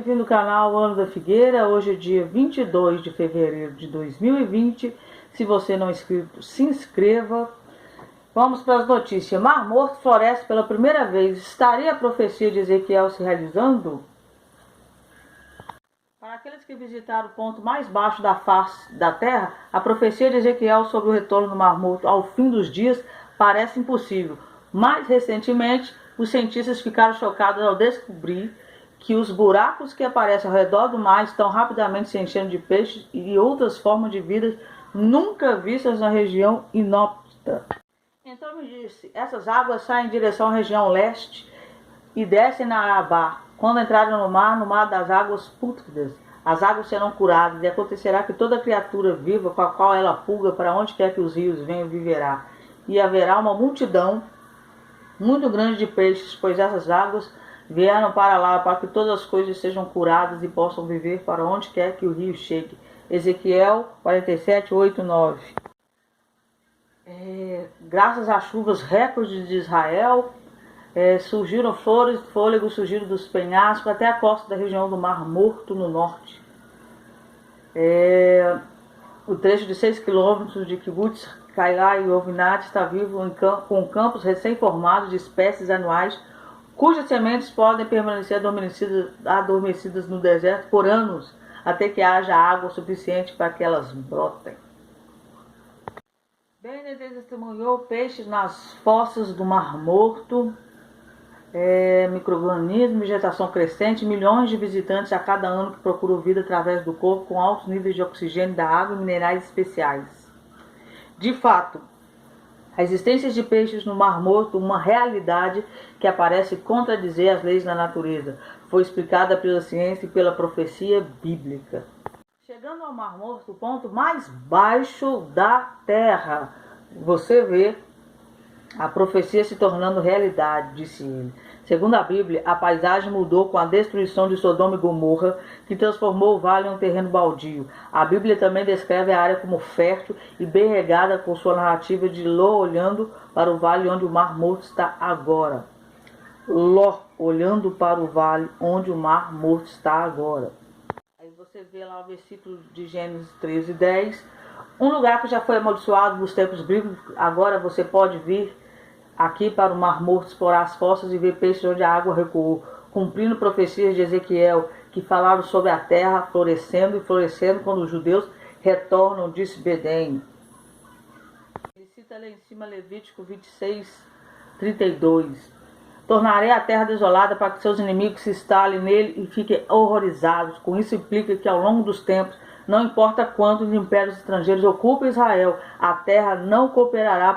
bem-vindo ao canal Ano da Figueira. Hoje é dia 22 de fevereiro de 2020. Se você não é inscrito, se inscreva. Vamos para as notícias. Mar Morto floresce pela primeira vez. Estaria a profecia de Ezequiel se realizando? Para aqueles que visitaram o ponto mais baixo da face da Terra, a profecia de Ezequiel sobre o retorno do Mar Morto ao fim dos dias parece impossível. Mais recentemente, os cientistas ficaram chocados ao descobrir que os buracos que aparecem ao redor do mar estão rapidamente se enchendo de peixes e outras formas de vida nunca vistas na região inóspita. Então me disse, essas águas saem em direção à região leste e descem na Arabá. Quando entrarem no mar das águas pútridas, as águas serão curadas e acontecerá que toda criatura viva com a qual ela pulga para onde quer que os rios venham viverá. E haverá uma multidão muito grande de peixes, pois essas águas vieram para lá, para que todas as coisas sejam curadas e possam viver para onde quer que o rio chegue. Ezequiel 47, 8, 9. Graças às chuvas recordes de Israel, surgiram flores, fôlegos surgiram dos penhascos até a costa da região do Mar Morto no norte. O trecho de 6 quilômetros de Kibbutz Kailah e Ovinat está vivo com campos recém-formados de espécies anuais cujas sementes podem permanecer adormecidas no deserto por anos, até que haja água suficiente para que elas brotem. Bennett testemunhou peixes nas fossas do Mar Morto, micro-organismos, vegetação crescente, milhões de visitantes a cada ano que procuram vida através do corpo com altos níveis de oxigênio da água e minerais especiais. De fato, a existência de peixes no Mar Morto, uma realidade que parece contradizer as leis da natureza, foi explicada pela ciência e pela profecia bíblica. Chegando ao Mar Morto, o ponto mais baixo da Terra, você vê a profecia se tornando realidade, disse ele. Segundo a Bíblia, a paisagem mudou com a destruição de Sodoma e Gomorra, que transformou o vale em um terreno baldio. A Bíblia também descreve a área como fértil e bem regada, com sua narrativa de Ló olhando para o vale onde o Mar Morto está agora. Ló olhando para o vale onde o Mar Morto está agora. Aí você vê lá o versículo de Gênesis 13, 10. Um lugar que já foi amaldiçoado nos tempos bíblicos, agora você pode vir aqui para o Mar Morto, explorar as fossas e ver peixes onde a água recuou, cumprindo profecias de Ezequiel, que falaram sobre a terra florescendo e florescendo quando os judeus retornam, disse Bedém. Ele cita lá em cima Levítico 26, 32. Tornarei a terra desolada para que seus inimigos se instalem nele e fiquem horrorizados. Com isso implica que ao longo dos tempos, não importa quantos impérios estrangeiros ocupem Israel, a terra não cooperará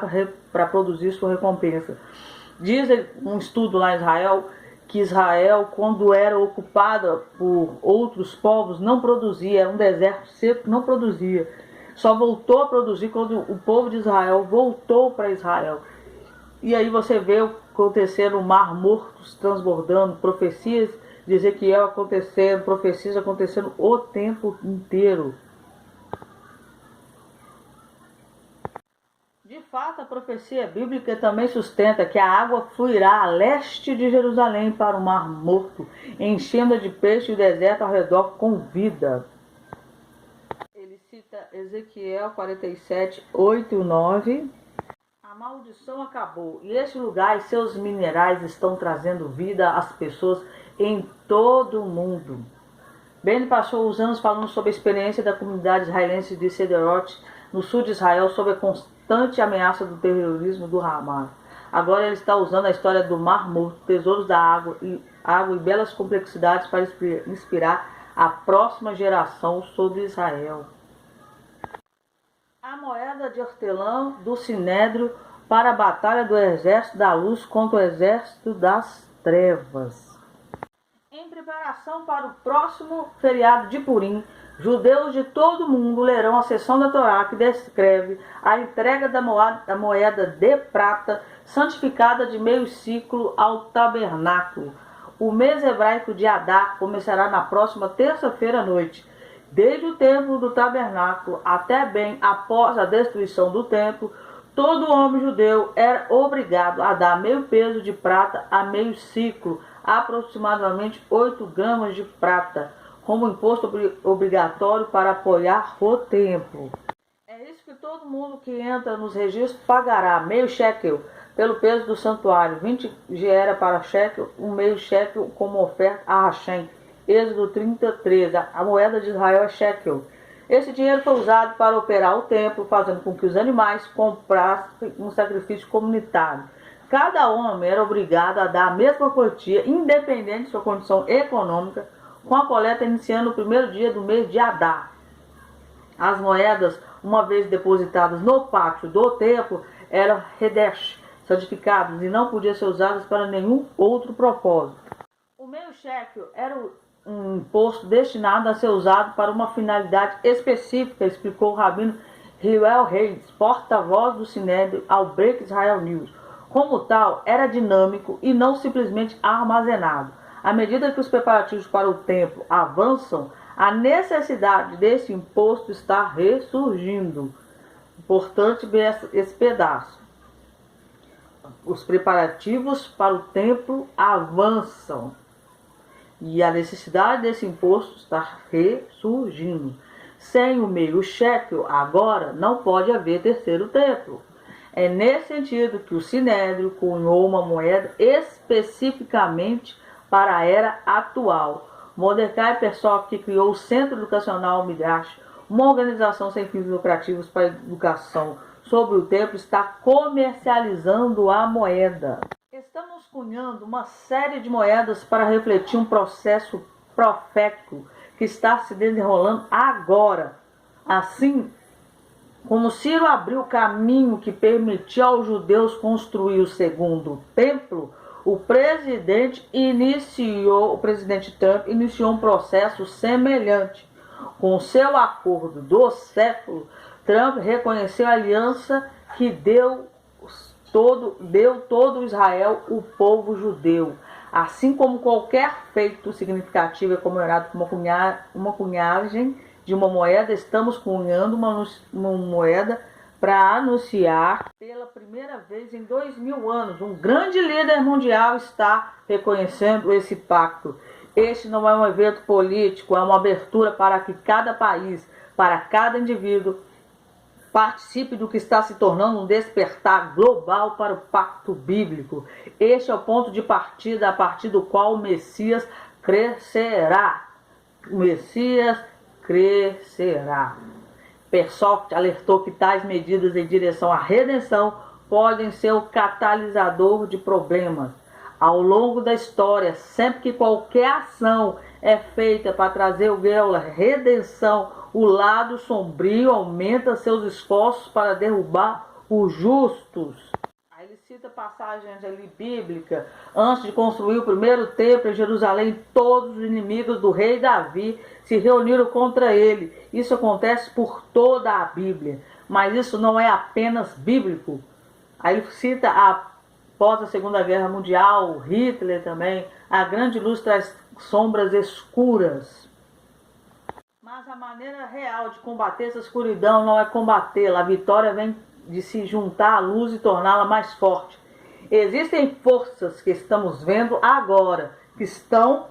para produzir sua recompensa. Diz um estudo lá em Israel que Israel, quando era ocupada por outros povos, não produzia, era um deserto seco, não produzia. Só voltou a produzir quando o povo de Israel voltou para Israel. E aí você vê acontecendo o Mar Morto transbordando, profecias de Ezequiel acontecendo, profecias acontecendo o tempo inteiro. De fato, a profecia bíblica também sustenta que a água fluirá a leste de Jerusalém para o Mar Morto, enchendo de peixe o deserto ao redor com vida. Ele cita Ezequiel 47, 8 e 9. A maldição acabou e este lugar e seus minerais estão trazendo vida às pessoas em todo o mundo. Bennett passou os anos falando sobre a experiência da comunidade israelense de Sderot, no sul de Israel, sobre a constante ameaça do terrorismo do Hamas. Agora ele está usando a história do Mar Morto, tesouros da água e belas complexidades para inspirar a próxima geração sobre Israel. A moeda de hortelã do Sinédrio para a batalha do exército da luz contra o exército das trevas. Em preparação para o próximo feriado de Purim, judeus de todo o mundo lerão a seção da Torá que descreve a entrega da moeda de prata santificada de meio ciclo ao tabernáculo. O mês hebraico de Adar começará na próxima terça-feira à noite. Desde o templo do tabernáculo até bem após a destruição do templo, todo homem judeu era obrigado a dar meio peso de prata a meio ciclo aproximadamente 8 gramas de prata, como imposto obrigatório para apoiar o templo. É isso que todo mundo que entra nos registros pagará, meio shekel, pelo peso do santuário, 20 gera para shekel, um meio shekel como oferta a Hashem. Êxodo 33, a moeda de Israel é shekel. Esse dinheiro foi usado para operar o templo, fazendo com que os animais comprassem um sacrifício comunitário. Cada homem era obrigado a dar a mesma quantia, independente de sua condição econômica, com a coleta iniciando no primeiro dia do mês de Adar. As moedas, uma vez depositadas no pátio do templo, eram Hedesh, santificadas, e não podiam ser usadas para nenhum outro propósito. O meio shekel era um imposto destinado a ser usado para uma finalidade específica, explicou o rabino Hillel Reis, porta-voz do Sinédrio, ao Break Israel News. Como tal, era dinâmico e não simplesmente armazenado. À medida que os preparativos para o templo avançam, a necessidade desse imposto está ressurgindo. Importante ver esse pedaço. Os preparativos para o templo avançam. E a necessidade desse imposto está ressurgindo. Sem o meio shekel, agora não pode haver terceiro templo. É nesse sentido que o Sinédrio cunhou uma moeda especificamente para a era atual. Mordecai Persov, que criou o Centro Educacional Midrash, uma organização sem fins lucrativos para a educação sobre o templo, está comercializando a moeda. Estamos cunhando uma série de moedas para refletir um processo profético que está se desenrolando agora. Assim como Ciro abriu o caminho que permitiu aos judeus construir o segundo templo, o presidente Trump iniciou um processo semelhante. Com seu acordo do século, Trump reconheceu a aliança que deu todo Israel, o povo judeu. Assim como qualquer feito significativo é comemorado com uma cunhagem de uma moeda, estamos cunhando uma moeda para anunciar pela primeira vez em 2000 anos. Um grande líder mundial está reconhecendo esse pacto. Este não é um evento político, é uma abertura para que cada país, para cada indivíduo, participe do que está se tornando um despertar global para o pacto bíblico. Este é o ponto de partida a partir do qual o Messias crescerá. O Messias crescerá. Persoft alertou que tais medidas em direção à redenção podem ser o catalisador de problemas. Ao longo da história, sempre que qualquer ação é feita para trazer a redenção, o lado sombrio aumenta seus esforços para derrubar os justos. Aí ele cita passagens ali bíblicas. Antes de construir o primeiro templo em Jerusalém, todos os inimigos do rei Davi se reuniram contra ele. Isso acontece por toda a Bíblia. Mas isso não é apenas bíblico. Aí ele cita após a Segunda Guerra Mundial, Hitler também, a grande luz traz sombras escuras. Mas a maneira real de combater essa escuridão não é combatê-la. A vitória vem de se juntar à luz e torná-la mais forte. Existem forças que estamos vendo agora, que estão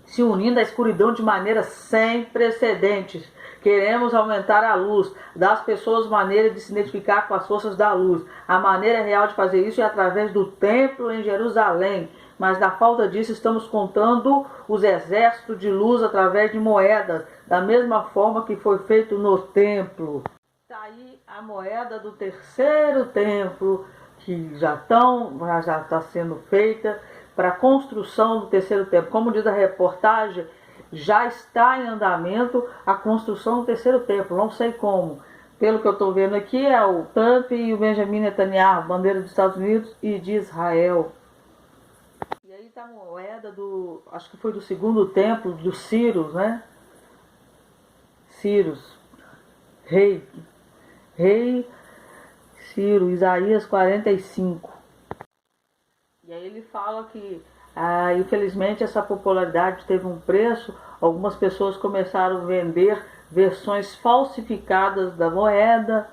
se unindo à escuridão de maneira sem precedentes. Queremos aumentar a luz, dar às pessoas maneira de se identificar com as forças da luz. A maneira real de fazer isso é através do templo em Jerusalém. Mas na falta disso estamos contando os exércitos de luz através de moedas, da mesma forma que foi feito no templo. Está aí a moeda do terceiro templo, que já está sendo feita para a construção do terceiro templo. Como diz a reportagem, já está em andamento a construção do terceiro templo, não sei como. Pelo que eu estou vendo aqui, é o Trump e o Benjamin Netanyahu, bandeira dos Estados Unidos e de Israel. E aí está a moeda acho que foi do segundo templo, do Ciro, né? Cyrus, rei Ciro, Isaías 45. E aí ele fala que infelizmente essa popularidade teve um preço. Algumas pessoas começaram a vender versões falsificadas da moeda.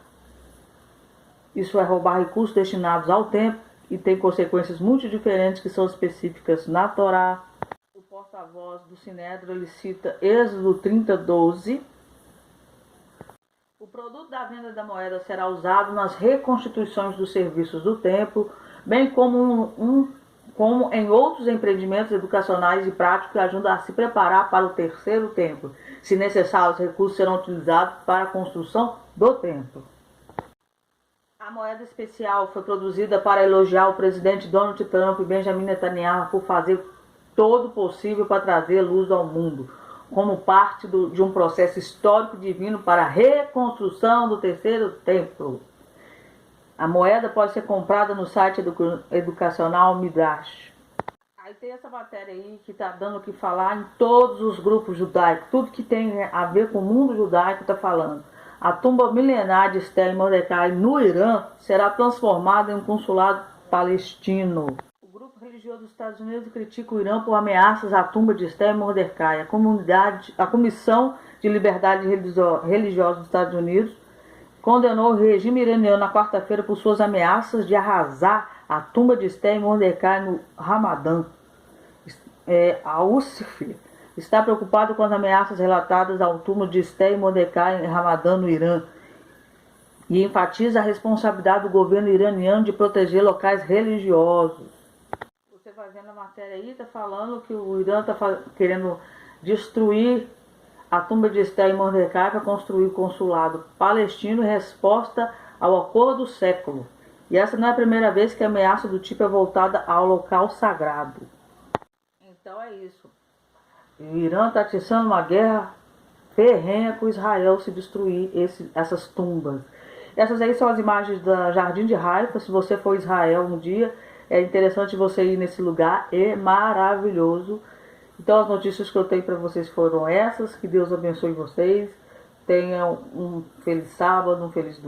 Isso é roubar recursos destinados ao templo. e tem consequências muito diferentes que são específicas na Torá. O porta-voz do Sinédrio ele cita Êxodo 30:12. O produto da venda da moeda será usado nas reconstituições dos serviços do templo, bem como em outros empreendimentos educacionais e práticos que ajudam a se preparar para o terceiro templo. Se necessário, os recursos serão utilizados para a construção do templo. A moeda especial foi produzida para elogiar o presidente Donald Trump e Benjamin Netanyahu por fazer todo o possível para trazer luz ao mundo, como parte de um processo histórico divino para a reconstrução do terceiro templo. A moeda pode ser comprada no site educacional Midrash. Aí tem essa matéria aí que está dando o que falar em todos os grupos judaicos, tudo que tem a ver com o mundo judaico está falando. A tumba milenar de Esther e Mordecai no Irã será transformada em um consulado palestino. O grupo religioso dos Estados Unidos critica o Irã por ameaças à tumba de Esther e Mordecai. A Comissão de Liberdade Religiosa dos Estados Unidos condenou o regime iraniano na quarta-feira por suas ameaças de arrasar a tumba de Esther e Mordecai no Ramadã. A USF está preocupado com as ameaças relatadas ao túmulo de Esther e Mordecai em Ramadã, no Irã, e enfatiza a responsabilidade do governo iraniano de proteger locais religiosos. Você vai vendo a matéria aí, está falando que o Irã está querendo destruir a tumba de Esther e Mordecai para construir o consulado palestino em resposta ao acordo do século. E essa não é a primeira vez que a ameaça do tipo é voltada ao local sagrado. Então é isso. O Irã está atiçando uma guerra ferrenha com Israel se destruir essas tumbas. Essas aí são as imagens da Jardim de Haifa. Se você for a Israel um dia, é interessante você ir nesse lugar, é maravilhoso. Então as notícias que eu tenho para vocês foram essas. Que Deus abençoe vocês. Tenham um feliz sábado, um feliz domingo.